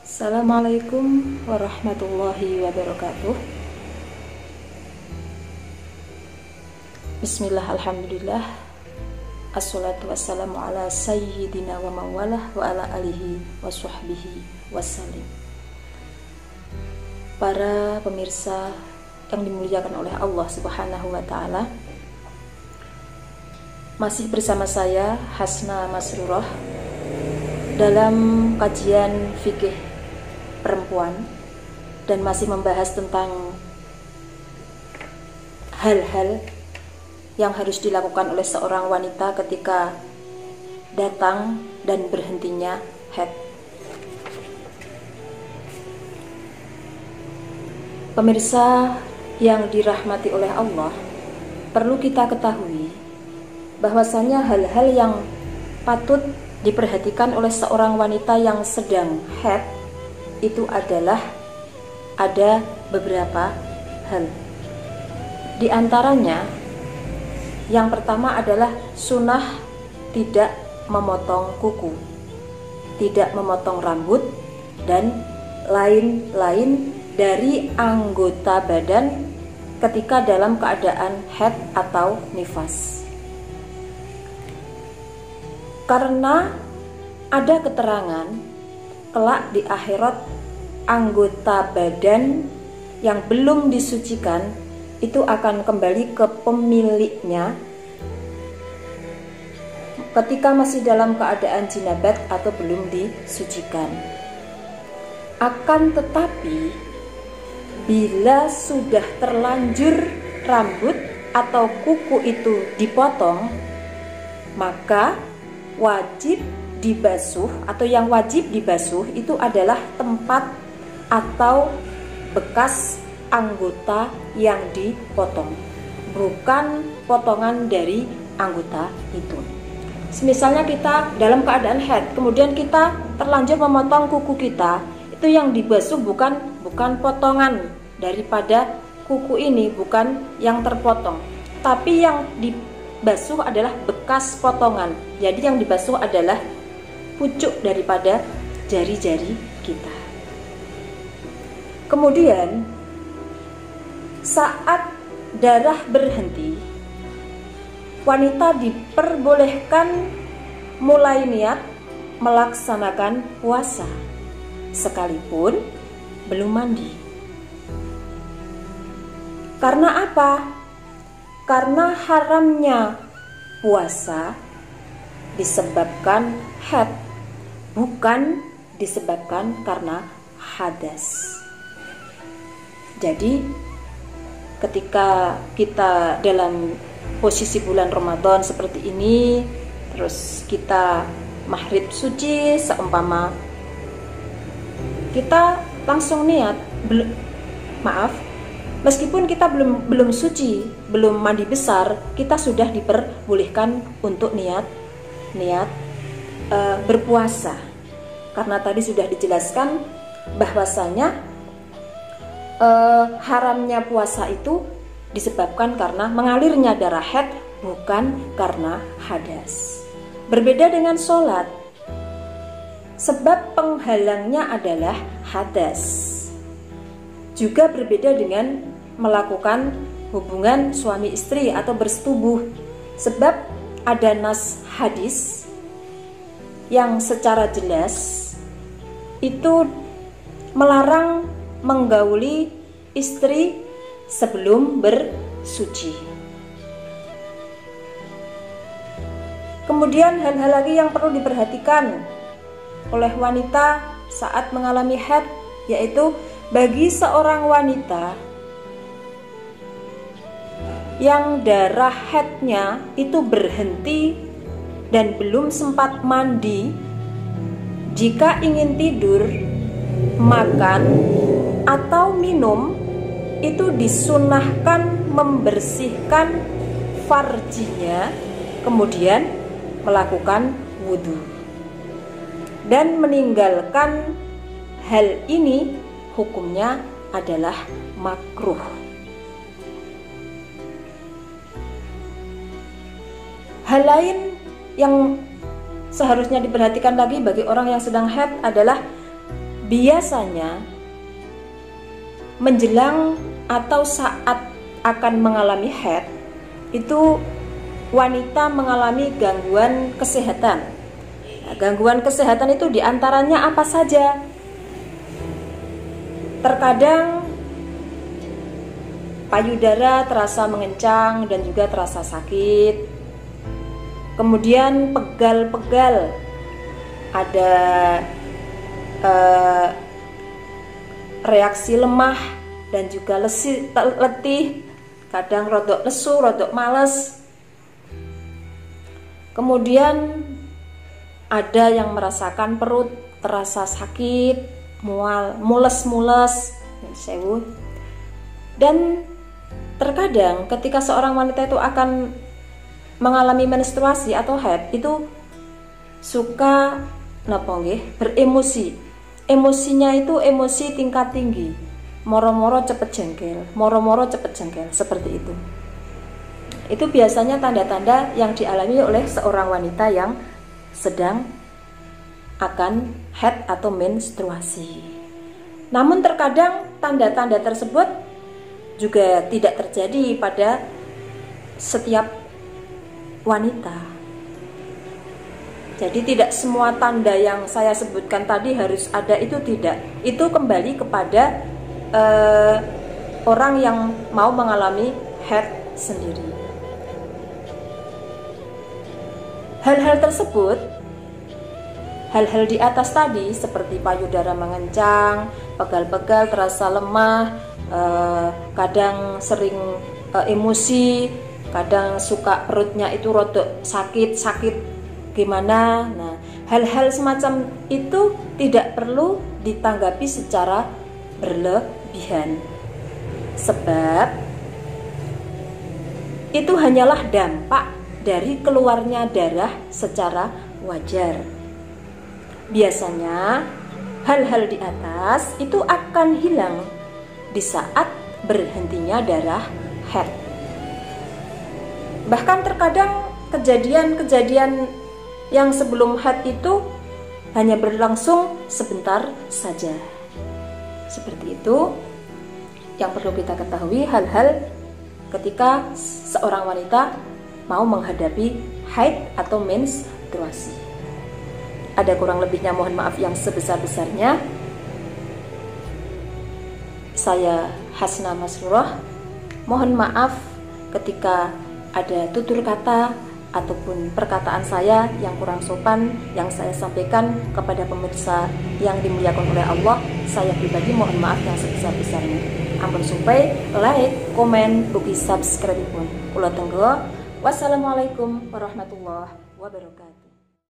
Assalamualaikum warahmatullahi wabarakatuh. Bismillah, alhamdulillah, assalatu wassalamu ala sayyidina wa mawalah wa ala alihi wa sahbihi wassalim. Para pemirsa yang dimuliakan oleh Allah subhanahu wa ta'ala, masih bersama saya Hasna Masrurah dalam kajian fikih perempuan, dan masih membahas tentang hal-hal yang harus dilakukan oleh seorang wanita ketika datang dan berhentinya haid. Pemirsa yang dirahmati oleh Allah, perlu kita ketahui bahwasanya hal-hal yang patut diperhatikan oleh seorang wanita yang sedang haid itu adalah ada beberapa hal. Di antaranya, yang pertama adalah sunnah tidak memotong kuku, tidak memotong rambut, dan lain-lain dari anggota badan ketika dalam keadaan haid atau nifas. Karena ada keterangan kelak di akhirat anggota badan yang belum disucikan itu akan kembali ke pemiliknya ketika masih dalam keadaan jinabat atau belum disucikan. Akan tetapi bila sudah terlanjur rambut atau kuku itu dipotong, maka wajib dibasuh, atau yang wajib dibasuh itu adalah tempat atau bekas anggota yang dipotong, bukan potongan dari anggota itu. Misalnya kita dalam keadaan haid, kemudian kita terlanjur memotong kuku kita, itu yang dibasuh bukan potongan daripada kuku ini, bukan yang terpotong, tapi yang dibasuh adalah bekas potongan. Jadi yang dibasuh adalah pucuk daripada jari-jari kita. Kemudian saat darah berhenti, wanita diperbolehkan mulai niat melaksanakan puasa sekalipun belum mandi. Karena apa? Karena haramnya puasa disebabkan haid, bukan disebabkan karena hadas. Jadi ketika kita dalam posisi bulan Ramadan seperti ini, terus kita maghrib suci, seumpama kita langsung niat, meskipun kita belum suci, belum mandi besar, kita sudah diperbolehkan untuk niat berpuasa. Karena tadi sudah dijelaskan bahwasanya haramnya puasa itu disebabkan karena mengalirnya darah haid, bukan karena hadas. Berbeda dengan sholat, sebab penghalangnya adalah hadas. Juga berbeda dengan melakukan hubungan suami istri atau bersetubuh, sebab ada nas hadis yang secara jelas itu melarang menggauli istri sebelum bersuci. Kemudian hal-hal lagi yang perlu diperhatikan oleh wanita saat mengalami haid, yaitu bagi seorang wanita yang darah haidnya itu berhenti dan belum sempat mandi, jika ingin tidur, makan, atau minum, itu disunahkan membersihkan farjinya, kemudian melakukan wudhu. Dan meninggalkan hal ini hukumnya adalah makruh. Hal lain yang seharusnya diperhatikan lagi bagi orang yang sedang haid adalah biasanya menjelang atau saat akan mengalami haid itu wanita mengalami gangguan kesehatan. Nah, gangguan kesehatan itu diantaranya apa saja? Terkadang payudara terasa mengencang dan juga terasa sakit. Kemudian pegal-pegal, ada reaksi lemah dan juga letih, kadang rodok lesu, rodok males. Kemudian ada yang merasakan perut terasa sakit, mual, mules-mules, dan terkadang ketika seorang wanita itu akan mengalami menstruasi atau haid itu suka beremosi. Emosinya itu emosi tingkat tinggi, moro-moro cepet jengkel, seperti itu. Itu biasanya tanda-tanda yang dialami oleh seorang wanita yang sedang akan haid atau menstruasi. Namun terkadang tanda-tanda tersebut juga tidak terjadi pada setiap wanita. Jadi tidak semua tanda yang saya sebutkan tadi harus ada, itu tidak. Itu kembali kepada orang yang mau mengalami haid sendiri. Hal-hal tersebut, hal-hal di atas tadi seperti payudara mengencang, pegal-pegal, terasa lemah, kadang sering emosi, kadang suka perutnya itu rodok sakit gimana. Nah, hal-hal semacam itu tidak perlu ditanggapi secara berlebihan, sebab itu hanyalah dampak dari keluarnya darah secara wajar. Biasanya hal-hal di atas itu akan hilang di saat berhentinya darah haid. Bahkan terkadang kejadian-kejadian yang sebelum haid itu hanya berlangsung sebentar saja. Seperti itu yang perlu kita ketahui, hal-hal ketika seorang wanita mau menghadapi haid atau menstruasi. Ada kurang lebihnya mohon maaf yang sebesar-besarnya. Saya Hasna Masrurah, mohon maaf ketika ada tutur kata ataupun perkataan saya yang kurang sopan yang saya sampaikan kepada pemirsa yang dimuliakan oleh Allah. Saya pribadi mohon maaf yang sebesar-besarnya. Ampun supai, like, komen, ugi subscribe pun. Kula tenggo. Wassalamualaikum warahmatullahi wabarakatuh.